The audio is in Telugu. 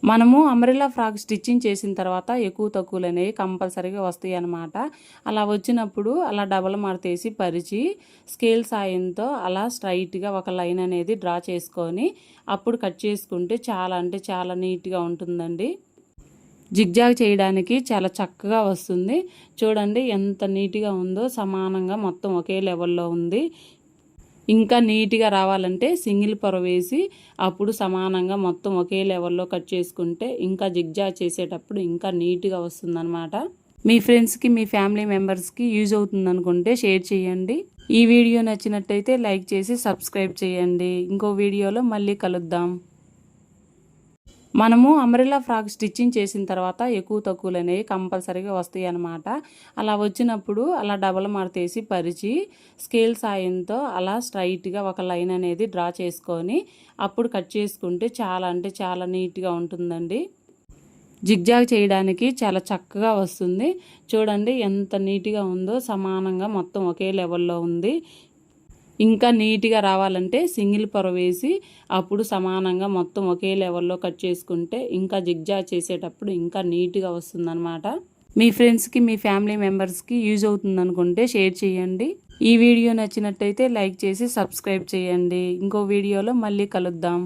మనము అంబ్రెల్లా ఫ్రాక్ స్టిచ్చింగ్ చేసిన తర్వాత ఎక్కువ తక్కువలు అనేవి కంపల్సరీగా వస్తాయి అన్నమాట. అలా వచ్చినప్పుడు అలా డబల్ మడతేసి పరిచి స్కేల్ సాయంతో అలా స్ట్రైట్గా ఒక లైన్ అనేది డ్రా చేసుకొని అప్పుడు కట్ చేసుకుంటే చాలా అంటే చాలా నీట్గా ఉంటుందండి. జిగ్జాగ్ చేయడానికి చాలా చక్కగా వస్తుంది. చూడండి ఎంత నీట్గా ఉందో, సమానంగా మొత్తం ఒకే లెవెల్లో ఉంది. ఇంకా నీట్గా రావాలంటే సింగిల్ పొర వేసి అప్పుడు సమానంగా మొత్తం ఒకే లెవెల్లో కట్ చేసుకుంటే ఇంకా జిగ్జాగ్ చేసేటప్పుడు ఇంకా నీట్గా వస్తుందన్నమాట. మీ ఫ్రెండ్స్కి మీ ఫ్యామిలీ మెంబర్స్కి యూజ్ అవుతుంది అనుకుంటే షేర్ చేయండి. ఈ వీడియో నచ్చినట్టయితే లైక్ చేసి సబ్స్క్రైబ్ చేయండి. ఇంకో వీడియోలో మళ్ళీ కలుద్దాం. మనము అంబ్రెల్లా ఫ్రాక్ స్టిచ్చింగ్ చేసిన తర్వాత ఎక్కువ తక్కువలు అనేవి కంపల్సరీగా వస్తాయి అన్నమాట. అలా వచ్చినప్పుడు అలా డబల్ మడతేసి పరిచి స్కేల్ సాయంతో అలా స్ట్రైట్గా ఒక లైన్ అనేది డ్రా చేసుకొని అప్పుడు కట్ చేసుకుంటే చాలా అంటే చాలా నీట్గా ఉంటుందండి. జిగ్జాగ్ చేయడానికి చాలా చక్కగా వస్తుంది. చూడండి ఎంత నీట్గా ఉందో, సమానంగా మొత్తం ఒకే లెవెల్లో ఉంది. ఇంకా నీట్గా రావాలంటే సింగిల్ పొర వేసి అప్పుడు సమానంగా మొత్తం ఒకే లెవెల్లో కట్ చేసుకుంటే ఇంకా జిగ్జాగ్ చేసేటప్పుడు ఇంకా నీట్గా వస్తుందన్నమాట. మీ ఫ్రెండ్స్కి మీ ఫ్యామిలీ మెంబర్స్కి యూజ్ అవుతుంది అనుకుంటే షేర్ చేయండి. ఈ వీడియో నచ్చినట్టయితే లైక్ చేసి సబ్స్క్రైబ్ చేయండి. ఇంకో వీడియోలో మళ్ళీ కలుద్దాం.